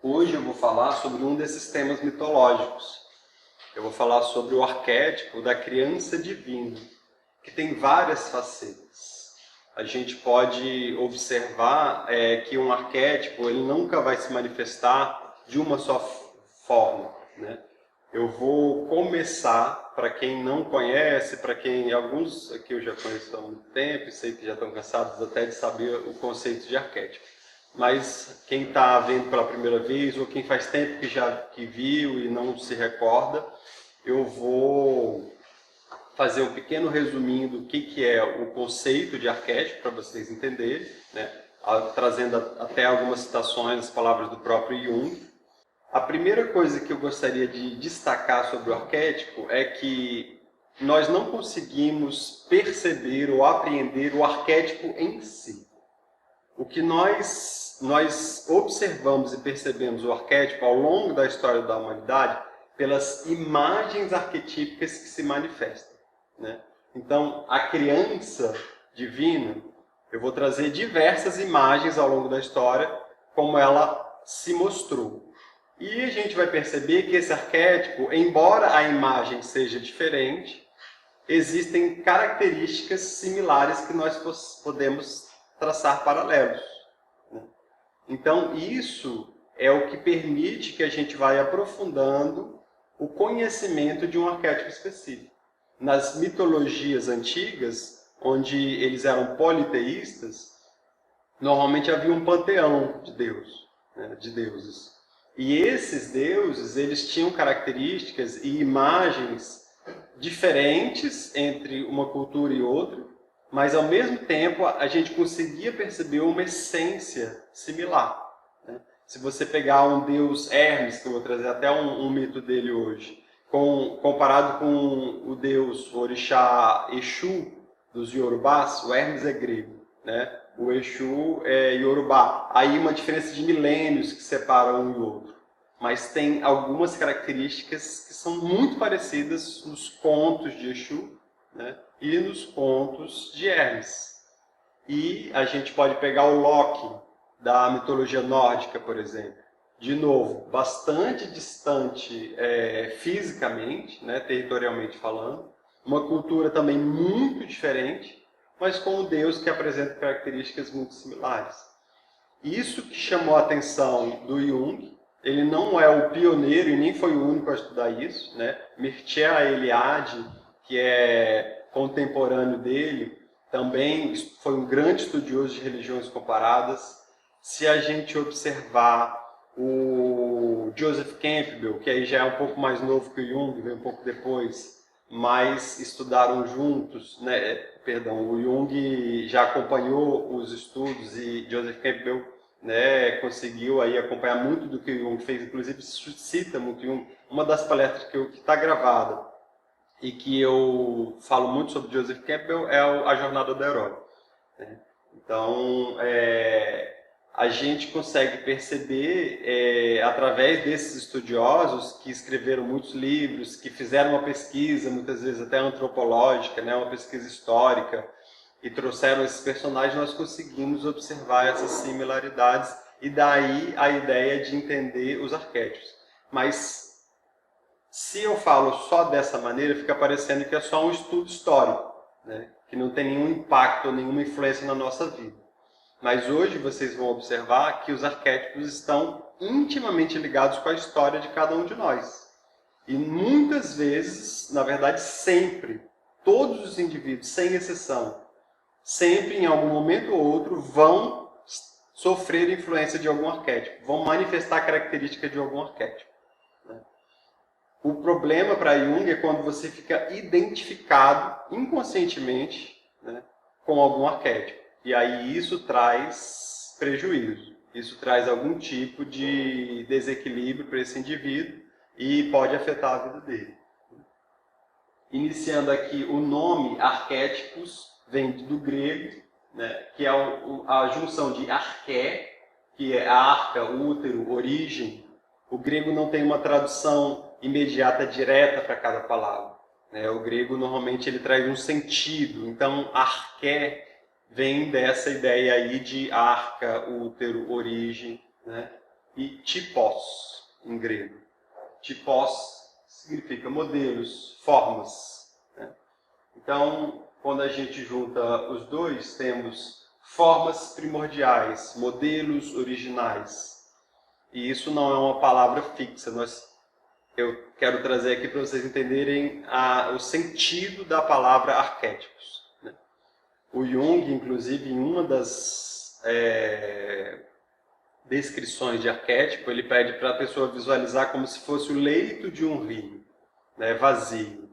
Hoje eu vou falar sobre um desses temas mitológicos. Eu vou falar sobre o arquétipo da criança divina, que tem várias facetas. A gente pode observar que um arquétipo ele nunca vai se manifestar de uma só forma, né? Eu vou começar, para quem não conhece, para quem alguns aqui eu já conheço há muito tempo, e sei que já estão cansados até de saber o conceito de arquétipo. Mas quem está vendo pela primeira vez, ou quem faz tempo que viu e não se recorda, eu vou fazer um pequeno resuminho do que é o conceito de arquétipo, para vocês entenderem, né? Trazendo até algumas citações das palavras do próprio Jung. A primeira coisa que eu gostaria de destacar sobre o arquétipo é que nós não conseguimos perceber ou apreender o arquétipo em si. O que nós observamos e percebemos o arquétipo ao longo da história da humanidade pelas imagens arquetípicas que se manifestam, né? Então, a criança divina, eu vou trazer diversas imagens ao longo da história, como ela se mostrou. E a gente vai perceber que esse arquétipo, embora a imagem seja diferente, existem características similares que nós podemos traçar paralelos, né? Então, isso é o que permite que a gente vá aprofundando o conhecimento de um arquétipo específico. Nas mitologias antigas, onde eles eram politeístas, normalmente havia um panteão de Deus, né, de deuses. E esses deuses, eles tinham características e imagens diferentes entre uma cultura e outra, mas ao mesmo tempo a gente conseguia perceber uma essência similar, né? Se você pegar um deus Hermes, que eu vou trazer até um mito dele hoje, comparado com o deus, o orixá Exu dos Yorubás, o Hermes é grego, né? O Exu é Yorubá. Aí uma diferença de milênios que separa um e o outro. Mas tem algumas características que são muito parecidas nos contos de Exu, né, e nos contos de Hermes. E a gente pode pegar o Loki, da mitologia nórdica, por exemplo. De novo, bastante distante fisicamente, né, territorialmente falando. Uma cultura também muito diferente, mas com um Deus que apresenta características muito similares. Isso que chamou a atenção do Jung. Ele não é o pioneiro e nem foi o único a estudar isso, né? Mircea Eliade, que é contemporâneo dele, também foi um grande estudioso de religiões comparadas. Se a gente observar o Joseph Campbell, que aí já é um pouco mais novo que o Jung, veio um pouco depois, mas estudaram juntos, né? Perdão, o Jung já acompanhou os estudos e Joseph Campbell, né, conseguiu aí acompanhar muito do que o Jung fez, inclusive cita muito Jung. Uma das palestras que está gravada e que eu falo muito sobre Joseph Campbell é A Jornada do Herói, né? Então, a gente consegue perceber, através desses estudiosos que escreveram muitos livros, que fizeram uma pesquisa, muitas vezes até antropológica, né, uma pesquisa histórica, e trouxeram esses personagens, nós conseguimos observar essas similaridades, e daí a ideia de entender os arquétipos. Mas, se eu falo só dessa maneira, fica parecendo que é só um estudo histórico, né, que não tem nenhum impacto, nenhuma influência na nossa vida. Mas hoje vocês vão observar que os arquétipos estão intimamente ligados com a história de cada um de nós. E muitas vezes, na verdade sempre, todos os indivíduos, sem exceção, sempre em algum momento ou outro vão sofrer influência de algum arquétipo, vão manifestar a característica de algum arquétipo, né? O problema para Jung é quando você fica identificado inconscientemente, né, com algum arquétipo. E aí isso traz prejuízo, isso traz algum tipo de desequilíbrio para esse indivíduo e pode afetar a vida dele. Iniciando aqui, o nome arquétipos vem do grego, né, que é a junção de arqué, que é arca, útero, origem. O grego não tem uma tradução imediata, direta para cada palavra, né? O grego normalmente ele traz um sentido. Então, arqué vem dessa ideia aí de arca, útero, origem, né? e typos, em grego. Typos significa modelos, formas, né? Então, quando a gente junta os dois, temos formas primordiais, modelos originais. E isso não é uma palavra fixa. Eu quero trazer aqui para vocês entenderem o sentido da palavra arquétipos, né? O Jung, inclusive, em uma das descrições de arquétipo, ele pede para a pessoa visualizar como se fosse o leito de um rio, né, vazio.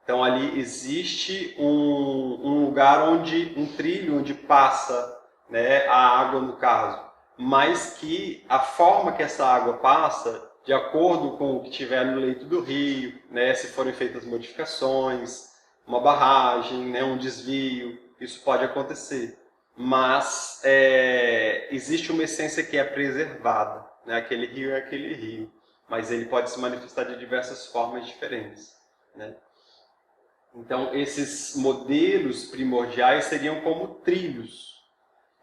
Então ali existe um lugar onde, um trilho onde passa, né, a água no caso, mas que a forma que essa água passa, de acordo com o que tiver no leito do rio, né, se forem feitas modificações, uma barragem, né, um desvio, isso pode acontecer. Mas existe uma essência que é preservada, né? Aquele rio é aquele rio, mas ele pode se manifestar de diversas formas diferentes, né? Então, esses modelos primordiais seriam como trilhos.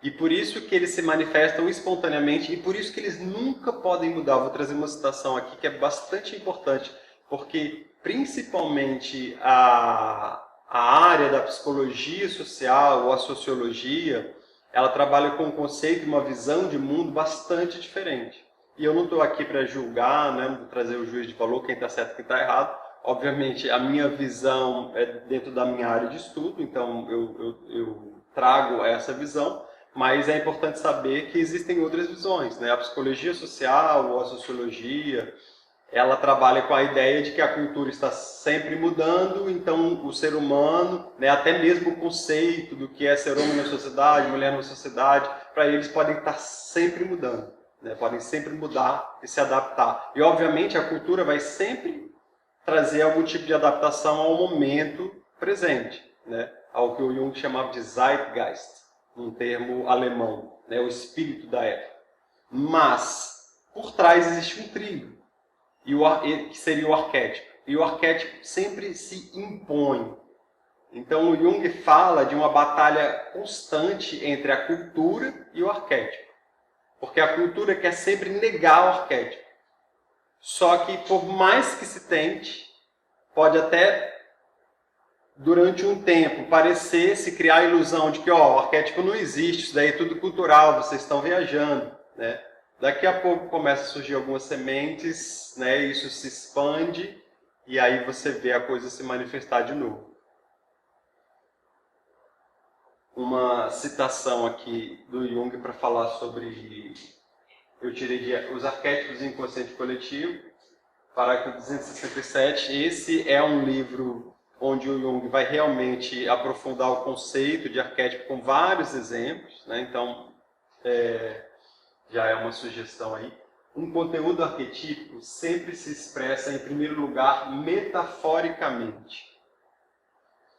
E por isso que eles se manifestam espontaneamente e por isso que eles nunca podem mudar. Vou trazer uma citação aqui que é bastante importante, porque principalmente a área da psicologia social ou a sociologia, ela trabalha com um conceito e uma visão de mundo bastante diferente. E eu não estou aqui para julgar, né, não vou trazer o juízo de valor, quem está certo e quem está errado. Obviamente, a minha visão é dentro da minha área de estudo, então eu trago essa visão, mas é importante saber que existem outras visões, né? A psicologia social ou a sociologia, ela trabalha com a ideia de que a cultura está sempre mudando, então o ser humano, né, até mesmo o conceito do que é ser homem na sociedade, mulher na sociedade, para eles podem estar sempre mudando, né? Podem sempre mudar e se adaptar. E obviamente a cultura vai sempre trazer algum tipo de adaptação ao momento presente, né? Ao que o Jung chamava de Zeitgeist, um termo alemão, né? O espírito da época. Mas por trás existe um trilho, que seria o arquétipo. E o arquétipo sempre se impõe. Então o Jung fala de uma batalha constante entre a cultura e o arquétipo. Porque a cultura quer sempre negar o arquétipo. Só que por mais que se tente, pode até, durante um tempo, parecer, se criar a ilusão de que o arquétipo não existe, isso daí é tudo cultural, vocês estão viajando, né? Daqui a pouco começa a surgir algumas sementes, né? Isso se expande e aí você vê a coisa se manifestar de novo. Uma citação aqui do Jung para falar sobre, eu tirei de Os Arquétipos do Inconsciente Coletivo, parágrafo 267. Esse é um livro onde o Jung vai realmente aprofundar o conceito de arquétipo com vários exemplos, né? Então, já é uma sugestão aí. Um conteúdo arquetípico sempre se expressa, em primeiro lugar, metaforicamente.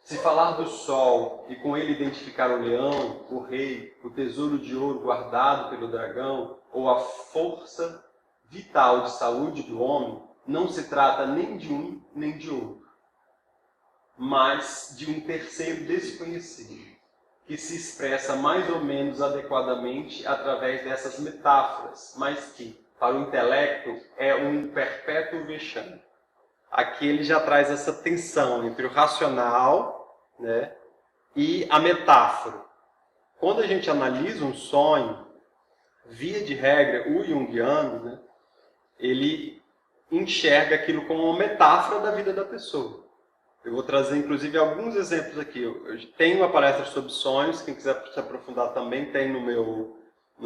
Se falar do sol e com ele identificar o leão, o rei, o tesouro de ouro guardado pelo dragão, ou a força vital de saúde do homem, não se trata nem de um nem de outro, mas de um terceiro desconhecido, que se expressa mais ou menos adequadamente através dessas metáforas, mas que, para o intelecto, é um perpétuo vexame. Aqui ele já traz essa tensão entre o racional, né, e a metáfora. Quando a gente analisa um sonho, via de regra, o junguiano, né, ele enxerga aquilo como uma metáfora da vida da pessoa. Eu vou trazer, inclusive, alguns exemplos aqui. Eu tenho uma palestra sobre sonhos, quem quiser se aprofundar também tem no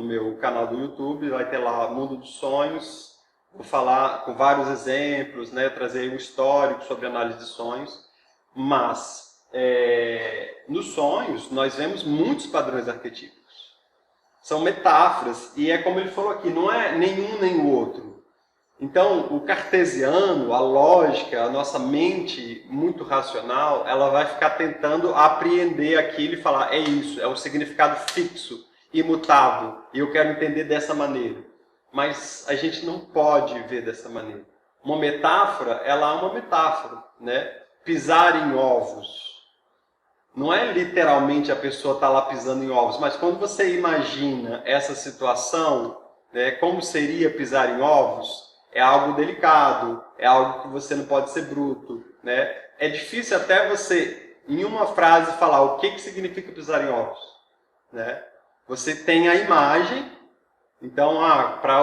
meu canal do YouTube, vai ter lá Mundo dos Sonhos. Vou falar com vários exemplos, né, trazer um histórico sobre análise de sonhos. Mas, nos sonhos, nós vemos muitos padrões arquetípicos. São metáforas, e é como ele falou aqui, não é nenhum nem o outro. Então, o cartesiano, a lógica, a nossa mente muito racional, ela vai ficar tentando apreender aquilo e falar, é isso, é um significado fixo, imutável, e eu quero entender dessa maneira. Mas a gente não pode ver dessa maneira. Uma metáfora, ela é uma metáfora, né? Pisar em ovos. Não é literalmente a pessoa estar lá pisando em ovos, mas quando você imagina essa situação, né? Como seria pisar em ovos? É algo delicado, é algo que você não pode ser bruto, né? É difícil até você, em uma frase, falar o que significa pisar em ovos, né? Você tem a imagem, então, para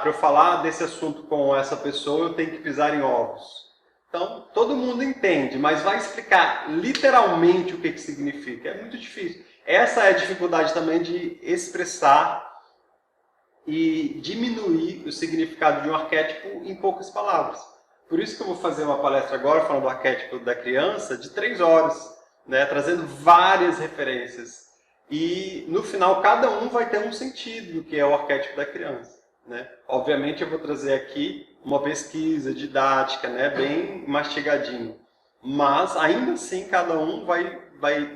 eu falar desse assunto com essa pessoa, eu tenho que pisar em ovos. Então, todo mundo entende, mas vai explicar literalmente o que significa. É muito difícil. Essa é a dificuldade também de expressar e diminuir o significado de um arquétipo em poucas palavras. Por isso que eu vou fazer uma palestra agora falando do arquétipo da criança de 3 horas, né, trazendo várias referências. E no final cada um vai ter um sentido do que é o arquétipo da criança, né? Obviamente eu vou trazer aqui uma pesquisa didática, né, bem mastigadinho. Mas ainda assim cada um vai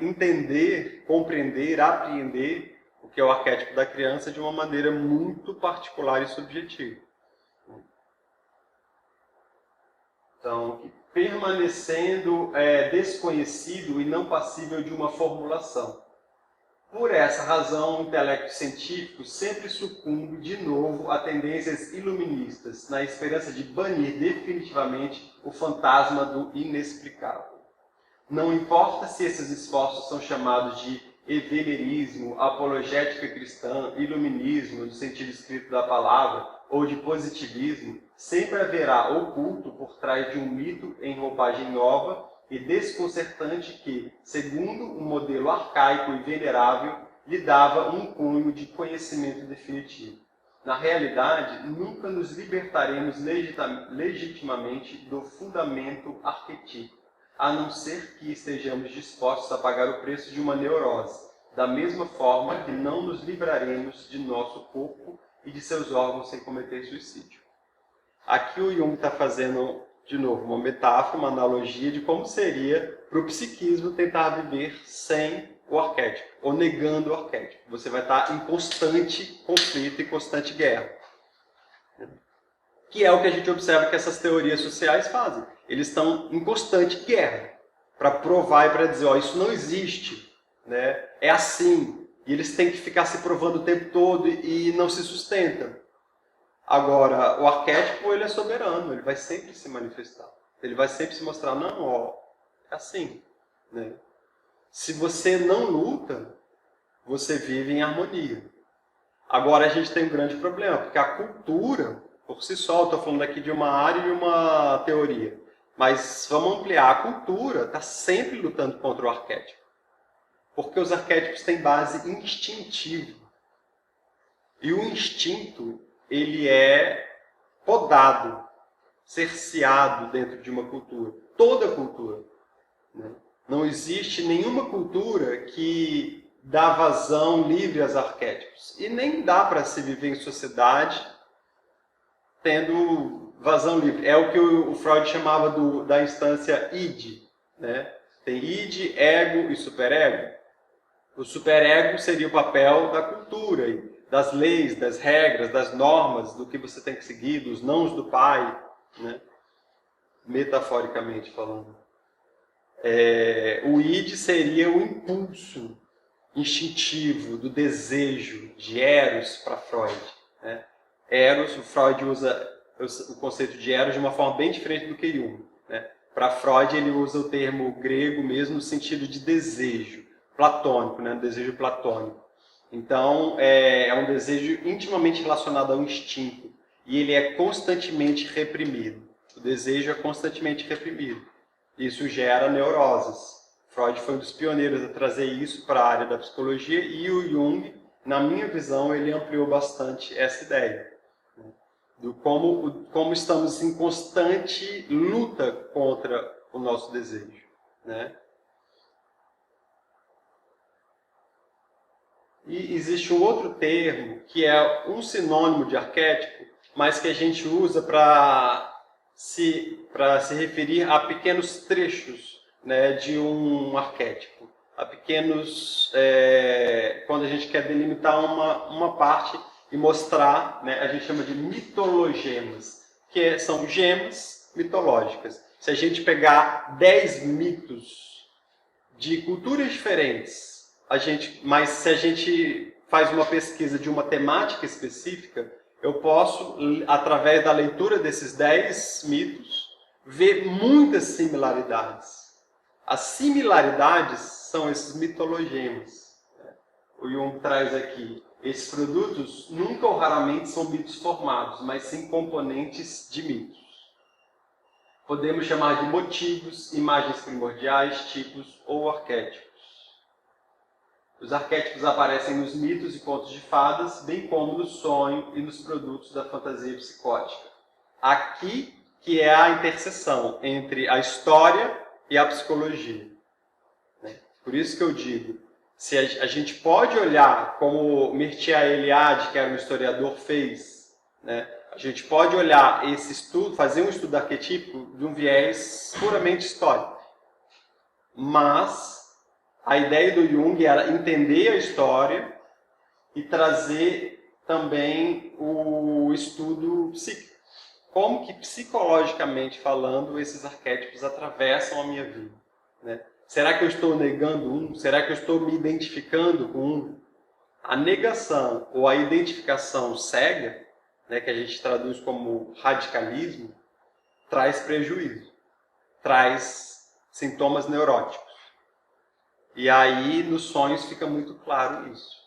entender, compreender, apreender o que é o arquétipo da criança de uma maneira muito particular e subjetiva. Então, permanecendo desconhecido e não passível de uma formulação. Por essa razão, o intelecto científico sempre sucumbe de novo a tendências iluministas, na esperança de banir definitivamente o fantasma do inexplicável. Não importa se esses esforços são chamados de evenerismo, apologética cristã, iluminismo, no sentido escrito da palavra, ou de positivismo, sempre haverá oculto por trás de um mito em roupagem nova e desconcertante que, segundo um modelo arcaico e venerável, lhe dava um cunho de conhecimento definitivo. Na realidade, nunca nos libertaremos legitimamente do fundamento arquetípico, a não ser que estejamos dispostos a pagar o preço de uma neurose, da mesma forma que não nos livraremos de nosso corpo e de seus órgãos sem cometer suicídio. Aqui o Jung está fazendo, de novo, uma metáfora, uma analogia de como seria para o psiquismo tentar viver sem o arquétipo, ou negando o arquétipo. Você vai estar em constante conflito e constante guerra. Que é o que a gente observa que essas teorias sociais fazem. Eles estão em constante guerra para provar e para dizer, ó, isso não existe, né? É assim. E eles têm que ficar se provando o tempo todo e não se sustentam. Agora, o arquétipo ele é soberano, ele vai sempre se manifestar. Ele vai sempre se mostrar, não, ó, é assim, né? Se você não luta, você vive em harmonia. Agora a gente tem um grande problema, porque a cultura, por si só, estou falando aqui de uma área e de uma teoria, mas vamos ampliar, a cultura está sempre lutando contra o arquétipo. Porque os arquétipos têm base instintiva. E o instinto, ele é podado, cerceado dentro de uma cultura. Toda cultura, né? Não existe nenhuma cultura que dá vazão livre aos arquétipos. E nem dá para se viver em sociedade tendo vazão livre. É o que o Freud chamava da instância id, né? Tem id, ego e superego. O superego seria o papel da cultura, das leis, das regras, das normas, do que você tem que seguir, dos nãos do pai, né? Metaforicamente falando. O id seria o impulso instintivo do desejo, de Eros para Freud, né? Eros, o Freud usa o conceito de Eros de uma forma bem diferente do que Jung, né? Para Freud ele usa o termo grego mesmo no sentido de desejo, platônico, né? Desejo platônico. Então é um desejo intimamente relacionado ao instinto e ele é constantemente reprimido. O desejo é constantemente reprimido. Isso gera neuroses. Freud foi um dos pioneiros a trazer isso para a área da psicologia e o Jung, na minha visão, ele ampliou bastante essa ideia, né? Do como estamos em constante luta contra o nosso desejo, né? E existe um outro termo que é um sinônimo de arquétipo, mas que a gente usa para se referir a pequenos trechos, né, de um arquétipo, a pequenos, quando a gente quer delimitar uma parte e mostrar, né, a gente chama de mitologemas, que são gemas mitológicas. Se a gente pegar 10 mitos de culturas diferentes, mas se a gente faz uma pesquisa de uma temática específica, eu posso, através da leitura desses 10 mitos, ver muitas similaridades. As similaridades são esses mitologemas. O Jung traz aqui, esses produtos nunca ou raramente são mitos formados, mas sim componentes de mitos. Podemos chamar de motivos, imagens primordiais, tipos ou arquétipos. Os arquétipos aparecem nos mitos e contos de fadas, bem como no sonho e nos produtos da fantasia psicótica. Aqui que é a interseção entre a história e a psicologia. Por isso que eu digo, se a gente pode olhar como Mircea Eliade, que era um historiador, fez, a gente pode olhar esse estudo, fazer um estudo arquetípico de um viés puramente histórico. Mas a ideia do Jung era entender a história e trazer também o estudo psíquico. Como que, psicologicamente falando, esses arquétipos atravessam a minha vida. Será que eu estou negando um? Será que eu estou me identificando com um? A negação ou a identificação cega, que a gente traduz como radicalismo, traz prejuízo, traz sintomas neuróticos. E aí, nos sonhos, fica muito claro isso.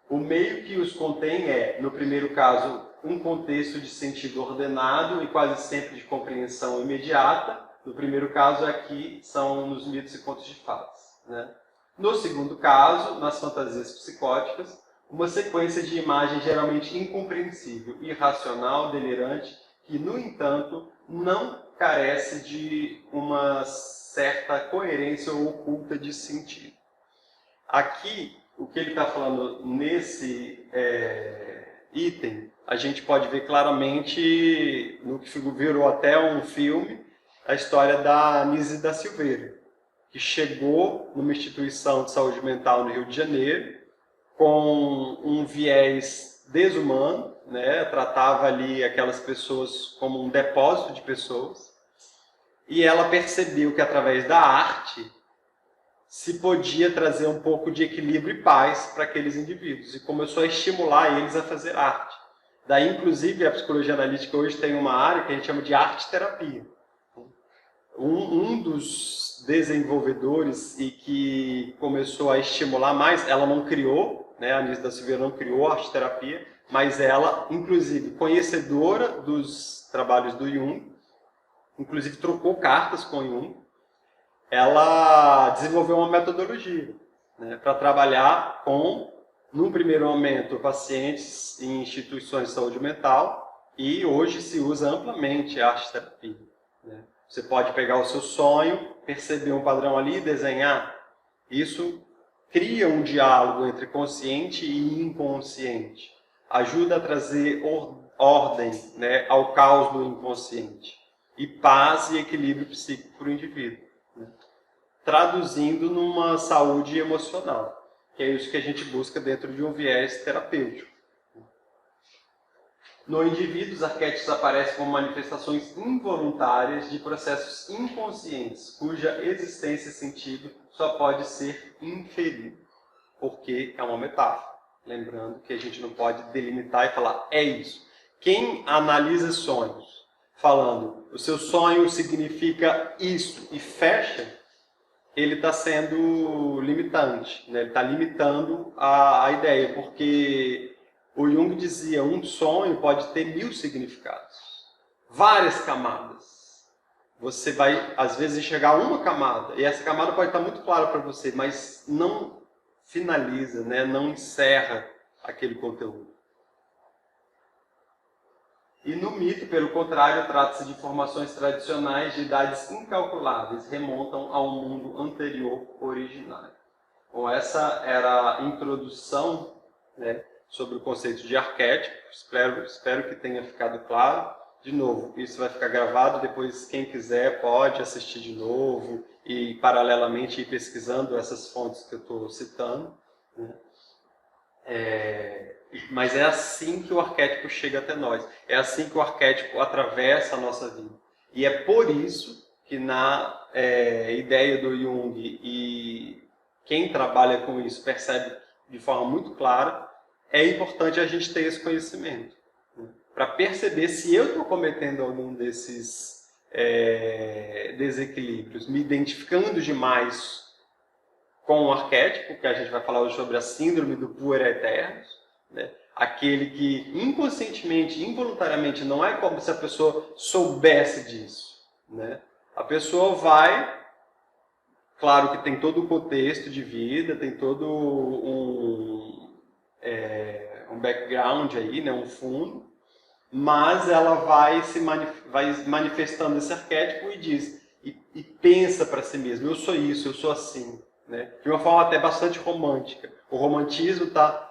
O meio que os contém é, no primeiro caso, um contexto de sentido ordenado e quase sempre de compreensão imediata. No primeiro caso, aqui, são nos mitos e contos de fadas. No segundo caso, nas fantasias psicóticas, uma sequência de imagens geralmente incompreensível, irracional, delirante, que, no entanto, não carece de uma certa coerência oculta de sentido. Aqui, o que ele está falando nesse item, a gente pode ver claramente, no que virou até um filme, a história da Anísia da Silveira, que chegou numa instituição de saúde mental no Rio de Janeiro, com um viés desumano, tratava ali aquelas pessoas como um depósito de pessoas, e ela percebeu que através da arte se podia trazer um pouco de equilíbrio e paz para aqueles indivíduos, e começou a estimular eles a fazer arte. Daí, inclusive, a psicologia analítica hoje tem uma área que a gente chama de arte-terapia. Um dos desenvolvedores e que começou a estimular mais, ela não criou, a Anísia da Silveira não criou a arte-terapia, mas ela, inclusive, conhecedora dos trabalhos do Jung, inclusive trocou cartas com Jung, ela desenvolveu uma metodologia para trabalhar com, num primeiro momento, pacientes em instituições de saúde mental, e hoje se usa amplamente a arte-terapia. Você pode pegar o seu sonho, perceber um padrão ali e desenhar. Isso cria um diálogo entre consciente e inconsciente. Ajuda a trazer ordem ao caos do inconsciente. E paz e equilíbrio psíquico para o indivíduo. Traduzindo numa saúde emocional. Que é isso que a gente busca dentro de um viés terapêutico. No indivíduo, os arquétipos aparecem como manifestações involuntárias de processos inconscientes, cuja existência e sentido só pode ser inferido, porque é uma metáfora. Lembrando que a gente não pode delimitar e falar, é isso. Quem analisa sonhos, falando, o seu sonho significa isso, e fecha, ele está sendo limitante, ele está limitando a ideia, porque o Jung dizia, um sonho pode ter 1000 significados, várias camadas. Você vai, às vezes, enxergar uma camada, e essa camada pode estar muito clara para você, mas não finaliza, não encerra aquele conteúdo. E no mito, pelo contrário, trata-se de informações tradicionais de idades incalculáveis, remontam ao mundo anterior originário. Bom, essa era a introdução, sobre o conceito de arquétipo. Espero que tenha ficado claro. De novo, isso vai ficar gravado, depois quem quiser pode assistir de novo e paralelamente ir pesquisando essas fontes que eu estou citando. Mas é assim que o arquétipo chega até nós. É assim que o arquétipo atravessa a nossa vida. E é por isso que na ideia do Jung e quem trabalha com isso percebe de forma muito clara, é importante a gente ter esse conhecimento, né? Para perceber se eu estou cometendo algum desses desequilíbrios, me identificando demais com o arquétipo, que a gente vai falar hoje sobre a síndrome do puer aeterno, né? Aquele que inconscientemente, involuntariamente, não é como se a pessoa soubesse disso, né? A pessoa vai, claro que tem todo o contexto de vida, tem todo um background aí, né? Um fundo, mas ela vai manifestando esse arquétipo e diz, e pensa para si mesma, eu sou isso, eu sou assim, né? De uma forma até bastante romântica. O romantismo está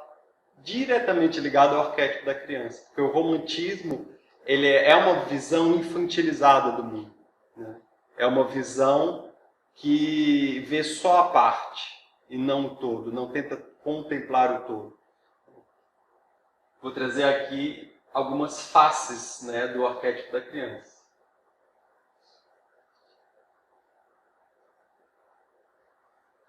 diretamente ligado ao arquétipo da criança, porque o romantismo ele é uma visão infantilizada do mundo, né? É uma visão que vê só a parte e não o todo, não tenta contemplar o todo. Vou trazer aqui algumas faces, né, do arquétipo da criança.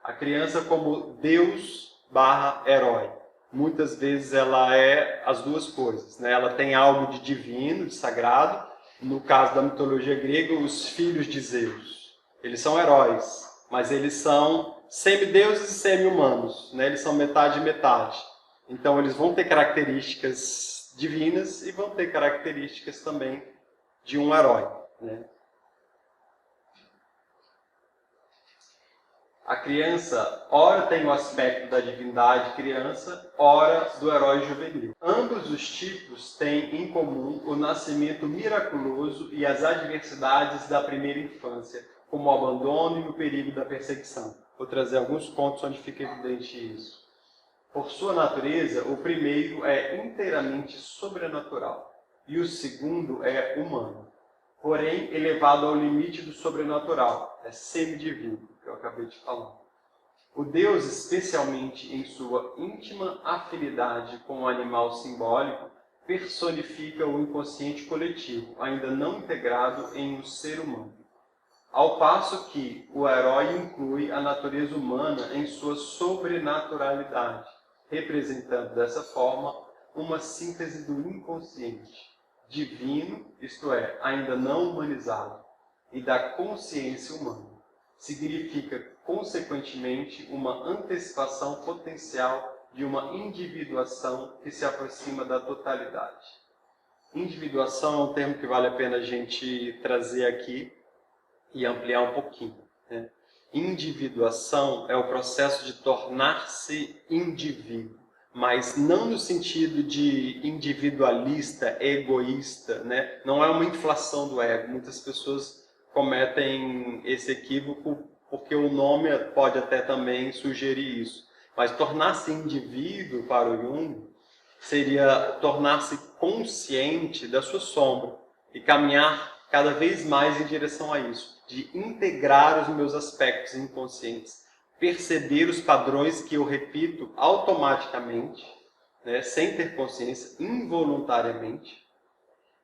A criança como Deus/herói. Muitas vezes ela é as duas coisas, né? Ela tem algo de divino, de sagrado. No caso da mitologia grega, os filhos de Zeus. Eles são heróis, mas eles são semideuses e semi-humanos, né? Eles são metade e metade. Então eles vão ter características divinas e vão ter características também de um herói, né? A criança, ora tem o aspecto da divindade criança, ora do herói juvenil. Ambos os tipos têm em comum o nascimento miraculoso e as adversidades da primeira infância, como o abandono e o perigo da perseguição. Vou trazer alguns pontos onde fica evidente isso. Por sua natureza, o primeiro é inteiramente sobrenatural e o segundo é humano, porém elevado ao limite do sobrenatural, é semidivino, que eu acabei de falar. O Deus, especialmente em sua íntima afinidade com o animal simbólico, personifica o inconsciente coletivo, ainda não integrado em um ser humano. Ao passo que o herói inclui a natureza humana em sua sobrenaturalidade, representando dessa forma uma síntese do inconsciente, divino, isto é, ainda não humanizado, e da consciência humana. Significa, consequentemente, uma antecipação potencial de uma individuação que se aproxima da totalidade. Individuação é um termo que vale a pena a gente trazer aqui e ampliar um pouquinho, né? Individuação é o processo de tornar-se indivíduo, mas não no sentido de individualista, egoísta, né? Não é uma inflação do ego. Muitas pessoas cometem esse equívoco porque o nome pode até também sugerir isso. Mas tornar-se indivíduo para o Jung seria tornar-se consciente da sua sombra e caminhar cada vez mais em direção a isso, de integrar os meus aspectos inconscientes, perceber os padrões que eu repito automaticamente, né, sem ter consciência, involuntariamente,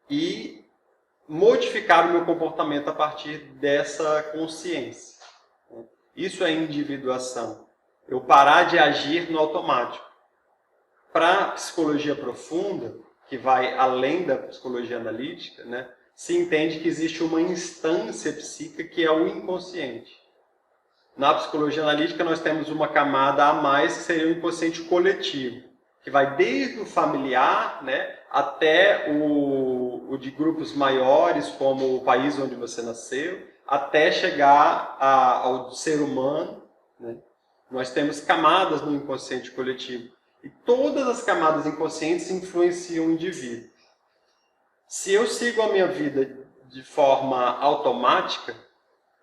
e modificar o meu comportamento a partir dessa consciência. Isso é individuação. Eu parar de agir no automático. Para a psicologia profunda, que vai além da psicologia analítica, né, se entende que existe uma instância psíquica que é o inconsciente. Na psicologia analítica nós temos uma camada a mais que seria o inconsciente coletivo, que vai desde o familiar, né, até o de grupos maiores, como o país onde você nasceu, até chegar ao ser humano, né? Nós temos camadas no inconsciente coletivo. E todas as camadas inconscientes influenciam o indivíduo. Se eu sigo a minha vida de forma automática,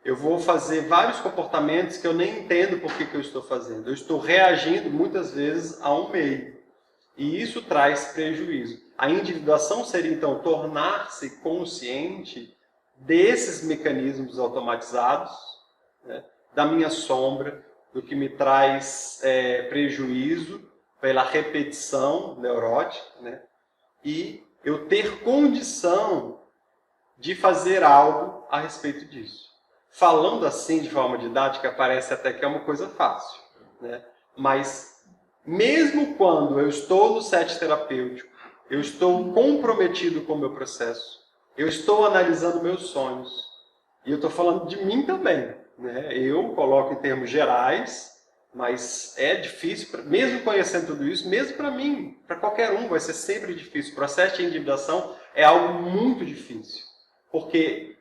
eu vou fazer vários comportamentos que eu nem entendo por que eu estou fazendo. Eu estou reagindo muitas vezes a um meio. E isso traz prejuízo. A individuação seria, então, tornar-se consciente desses mecanismos automatizados, né, da minha sombra, do que me traz prejuízo pela repetição neurótica, né, e eu ter condição de fazer algo a respeito disso. Falando assim, de forma didática, parece até que é uma coisa fácil, né? Mas mesmo quando eu estou no set terapêutico, eu estou comprometido com o meu processo, eu estou analisando meus sonhos, e eu estou falando de mim também, né? Eu coloco em termos gerais, mas é difícil, mesmo conhecendo tudo isso, mesmo para mim, para qualquer um, vai ser sempre difícil. O processo de endividação é algo muito difícil, porque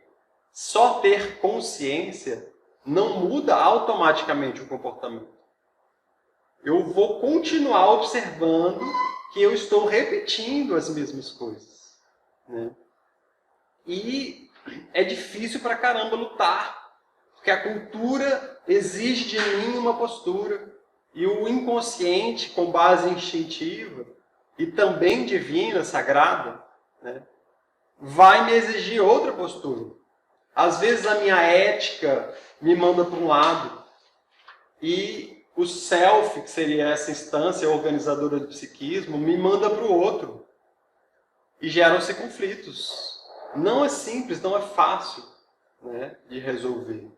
só ter consciência não muda automaticamente o comportamento. Eu vou continuar observando que eu estou repetindo as mesmas coisas, né? E é difícil pra caramba lutar, porque a cultura exige de mim uma postura, e o inconsciente, com base instintiva e também divina, sagrada, né, vai me exigir outra postura. Às vezes a minha ética me manda para um lado, e o self, que seria essa instância organizadora do psiquismo, me manda para o outro. E geram-se conflitos. Não é simples, não é fácil, né, de resolver.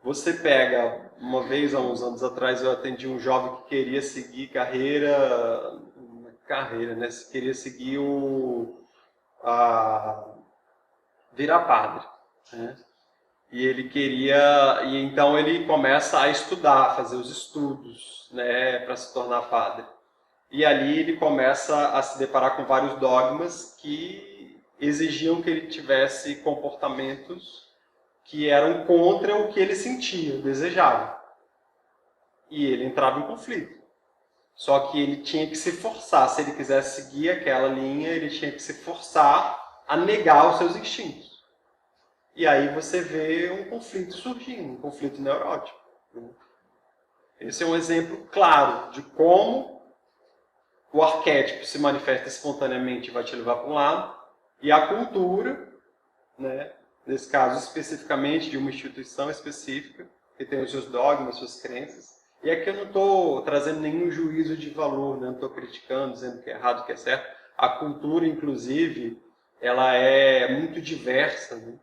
Você pega, uma vez, há uns anos atrás, eu atendi um jovem que queria seguir carreira, né, queria seguir virar padre, né? E ele queria, e então ele começa a estudar, fazer os estudos, né, para se tornar padre. E ali ele começa a se deparar com vários dogmas que exigiam que ele tivesse comportamentos que eram contra o que ele sentia, desejava. E ele entrava em conflito. Só que ele tinha que se forçar, se ele quisesse seguir aquela linha, ele tinha que se forçar a negar os seus instintos. E aí você vê um conflito surgindo, um conflito neurótico. Esse é um exemplo claro de como o arquétipo se manifesta espontaneamente e vai te levar para um lado, e a cultura, né, nesse caso especificamente de uma instituição específica, que tem os seus dogmas, suas crenças. E aqui eu não estou trazendo nenhum juízo de valor, né? Não estou criticando, dizendo que é errado, que é certo. A cultura, inclusive, ela é muito diversa, né?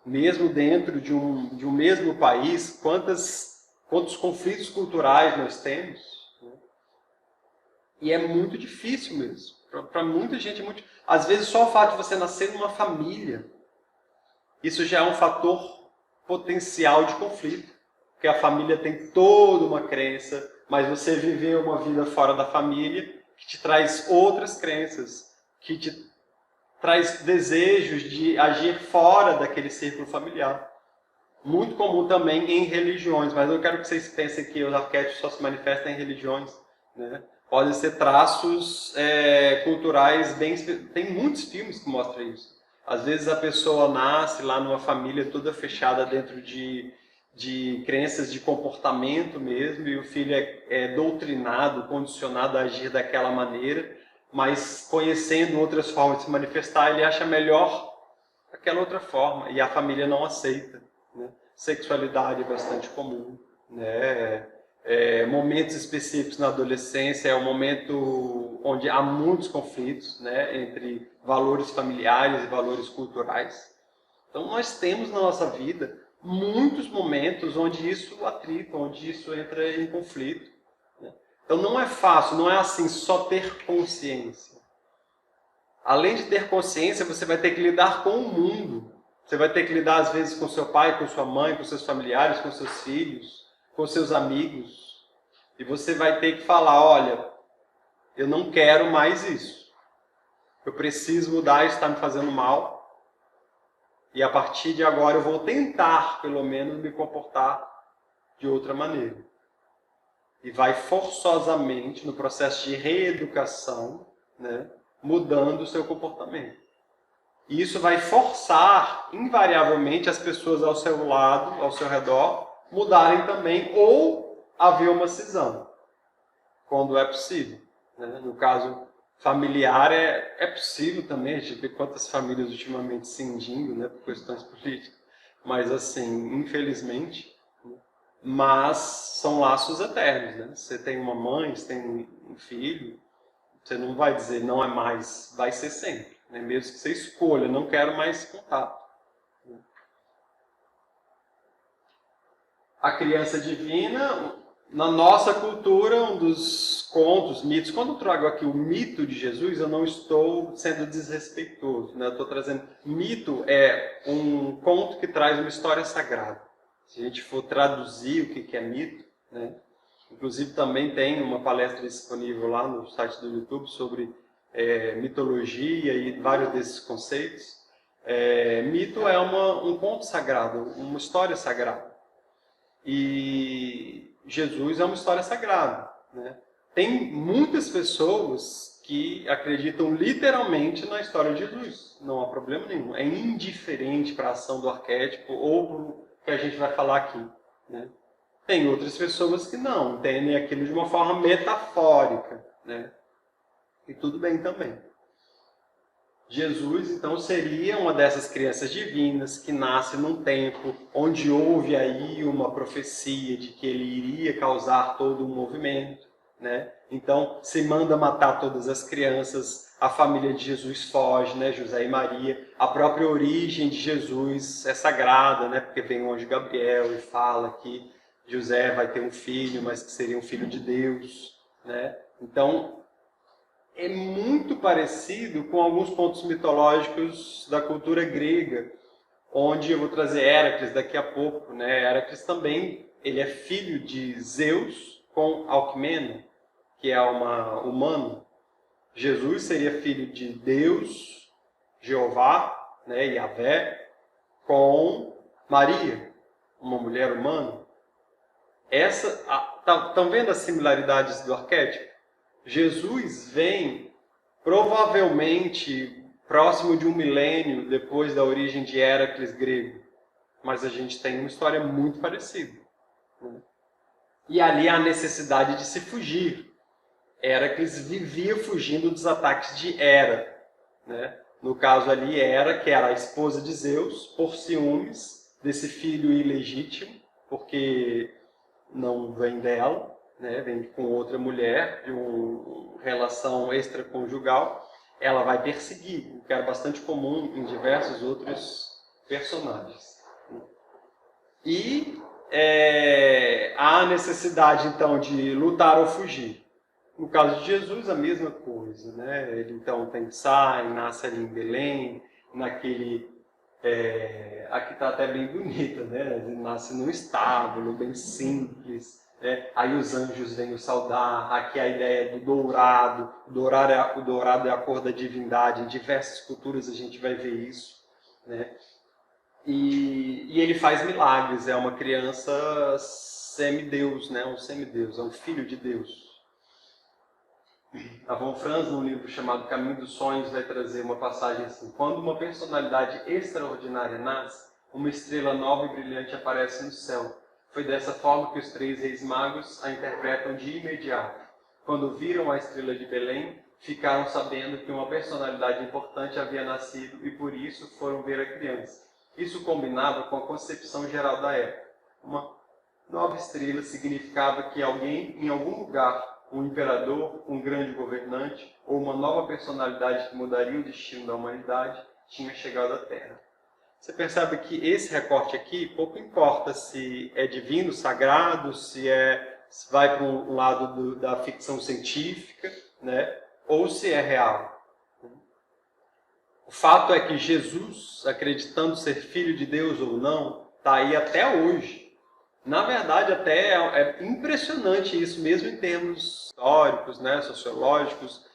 Mesmo dentro de um mesmo país, quantos conflitos culturais nós temos, né? E é muito difícil mesmo. Para muita gente é muito... Às vezes só o fato de você nascer numa família, isso já é um fator potencial de conflito. Porque a família tem toda uma crença, mas você viveu uma vida fora da família que te traz outras crenças, que te traz desejos de agir fora daquele círculo familiar. Muito comum também em religiões, mas eu quero que vocês pensem que os arquétipos só se manifestam em religiões, né? Podem ser traços culturais bem... Tem muitos filmes que mostram isso. Às vezes a pessoa nasce lá numa família toda fechada dentro de crenças de comportamento mesmo, e o filho é doutrinado, condicionado a agir daquela maneira, mas conhecendo outras formas de se manifestar, ele acha melhor aquela outra forma, e a família não aceita, né? Sexualidade é bastante comum, né? Momentos específicos na adolescência é um momento onde há muitos conflitos, né, entre valores familiares e valores culturais. Então nós temos na nossa vida muitos momentos onde isso atrita, onde isso entra em conflito, né? Então não é fácil, não é assim só ter consciência. Além de ter consciência, você vai ter que lidar com o mundo. Você vai ter que lidar às vezes com seu pai, com sua mãe, com seus familiares, com seus filhos, com seus amigos. E você vai ter que falar, olha, eu não quero mais isso. Eu preciso mudar, isso está me fazendo mal. E a partir de agora eu vou tentar, pelo menos, me comportar de outra maneira. E vai forçosamente, no processo de reeducação, né, mudando o seu comportamento. E isso vai forçar, invariavelmente, as pessoas ao seu lado, ao seu redor, mudarem também, ou haver uma cisão, quando é possível, né? No caso familiar é possível também, a gente vê quantas famílias ultimamente se cindindo, né, por questões políticas, mas assim, infelizmente, né? Mas são laços eternos, né? Você tem uma mãe, você tem um filho, você não vai dizer não é mais, vai ser sempre, né? Mesmo que você escolha, não quero mais contato. A criança divina, Na nossa cultura, um dos contos, mitos, quando eu trago aqui o mito de Jesus, eu não estou sendo desrespeitoso, né? Eu estou trazendo... Mito é um conto que traz uma história sagrada. Se a gente for traduzir o que é mito, né? Inclusive também tem uma palestra disponível lá no site do YouTube sobre mitologia e vários desses conceitos. Mito é um conto sagrado, uma história sagrada. E Jesus é uma história sagrada, né? Tem muitas pessoas que acreditam literalmente na história de Jesus. Não há problema nenhum. É indiferente para a ação do arquétipo ou para o que a gente vai falar aqui, né? Tem outras pessoas que não, entendem aquilo de uma forma metafórica, né? E tudo bem também. Jesus, então, seria uma dessas crianças divinas que nasce num tempo onde houve aí uma profecia de que ele iria causar todo um movimento, né? Então, se manda matar todas as crianças, a família de Jesus foge, né? José e Maria. A própria origem de Jesus é sagrada, né? Porque vem o anjo Gabriel e fala que José vai ter um filho, mas que seria um filho de Deus, né? Então, é muito parecido com alguns pontos mitológicos da cultura grega, onde eu vou trazer Héracles daqui a pouco, né? Héracles também, ele é filho de Zeus com Alcmena, que é uma humana. Jesus seria filho de Deus, Jeová, né, Yahvé, com Maria, uma mulher humana. Estão vendo as similaridades do arquétipo? Jesus vem provavelmente próximo de 1 milênio depois da origem de Héracles grego. Mas a gente tem uma história muito parecida, né? E ali há a necessidade de se fugir. Héracles vivia fugindo dos ataques de Hera, né? No caso ali, Hera, que era a esposa de Zeus, por ciúmes desse filho ilegítimo, porque não vem dela, né? Vem com outra mulher, de uma relação extraconjugal, ela vai perseguir, o que era bastante comum em diversos outros personagens. E há a necessidade, então, de lutar ou fugir. No caso de Jesus, a mesma coisa, né? Ele, então, sai, nasce ali em Belém, naquele... aqui está até bem bonita, né? Ele nasce num estábulo, bem simples. Aí os anjos vêm o saudar. Aqui a ideia do dourado. O dourado é a cor da divindade. Em diversas culturas a gente vai ver isso, né? E ele faz milagres. É uma criança semideus, né? Um semideus, é um filho de Deus. A Von Franz, num livro chamado Caminho dos Sonhos, vai trazer uma passagem assim: quando uma personalidade extraordinária nasce, uma estrela nova e brilhante aparece no céu. Foi dessa forma que os 3 reis magos a interpretam de imediato. Quando viram a estrela de Belém, ficaram sabendo que uma personalidade importante havia nascido e por isso foram ver a criança. Isso combinava com a concepção geral da época. Uma nova estrela significava que alguém, em algum lugar, um imperador, um grande governante ou uma nova personalidade que mudaria o destino da humanidade tinha chegado à Terra. Você percebe que esse recorte aqui, pouco importa se é divino, sagrado, se vai para um lado da ficção científica, né, ou se é real. O fato é que Jesus, acreditando ser filho de Deus ou não, está aí até hoje. Na verdade, até é impressionante isso, mesmo em termos históricos, né, sociológicos,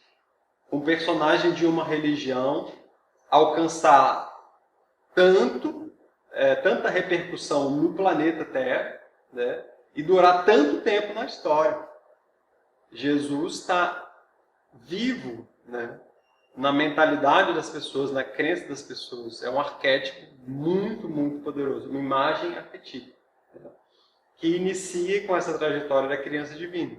um personagem de uma religião alcançar tanta repercussão no planeta Terra, né, e durar tanto tempo na história. Jesus está vivo, né, na mentalidade das pessoas, na crença das pessoas. É um arquétipo muito, muito poderoso, uma imagem arquetípica, né, que inicia com essa trajetória da criança divina.